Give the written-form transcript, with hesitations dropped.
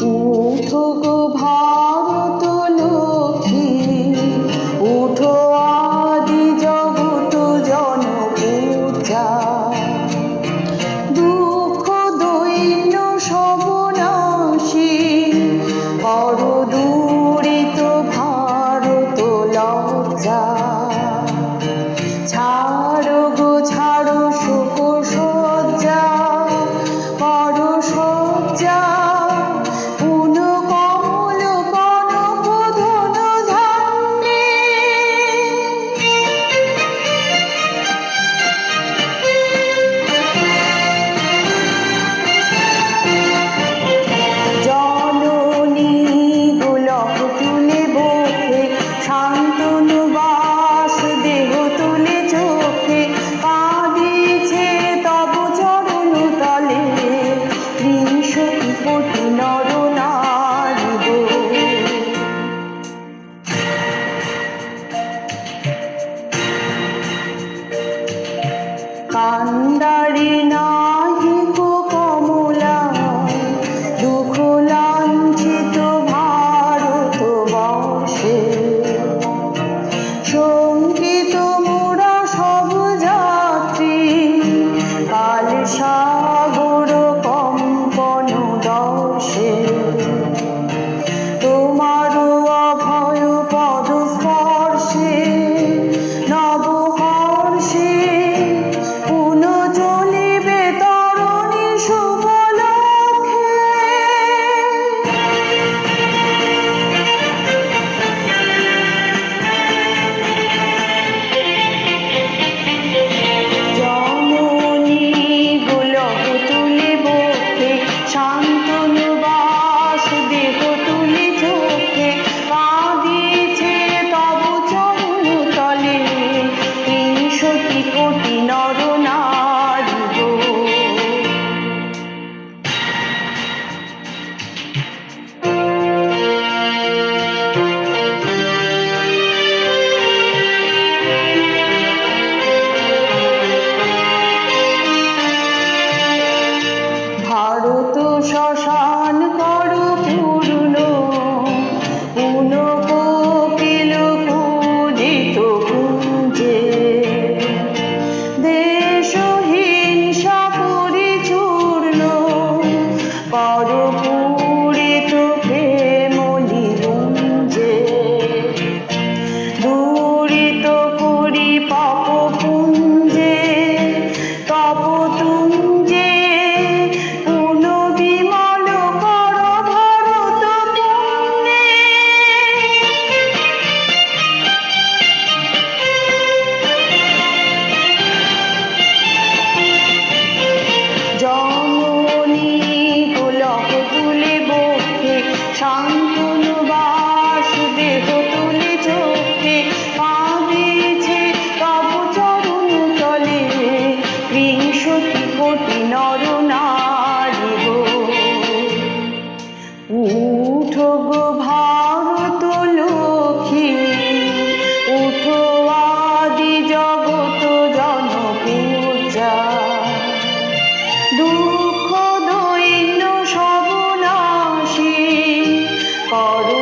উঠো গো ভারত লক্ষ্মী, উঠো আদি জগৎ জনপূজা। দুঃখ দৈন্য সব নাশী করো দূরিত ভারত লজ্জা। ছাড়ো গো ছাড়ো শোক সজ্জা, করো সজ্জা কান্ডারি নাহিক কমলা, দুঃখ লাঞ্ছিত ভারতবর্ষে। শঙ্কিত মোরা সব যাত্রী, কাল সাগর কম্পন দর্শে। তোমার অভয় পদ স্পর্শে নবহর্ষে চলিবে তরণী শুভলক্ষে। জননী গোলক তুলে বক্ষে, শান্তনু বাস দেহ তুলে চোখে। কাঁদিছে তব চরণ তলে, ৩০০ কোটি নর নারী গো। ভারত শ্মশান কর পূর্ণ, পুন কোকিল পূজিত কুঞ্জে। দেশ হিংসা পরিচূর্ণ কর পূরিত প্রেম নিকুঞ্জে। দূরিত করি পাপ পুঞ্জে, তপ তুঞ্জে। জননী গোলক তুলে বক্ষে, শান্তনু বাস দেহ তুলে চোখে। কাঁদিছে তব চরণ তলে, ৩০০ কোটি নর নারী গো। উঠো গো ভারত লক্ষ্মী, উঠো আদি জগৎ জনপূজা। দুঃখ দৈন্য সব নাশী করো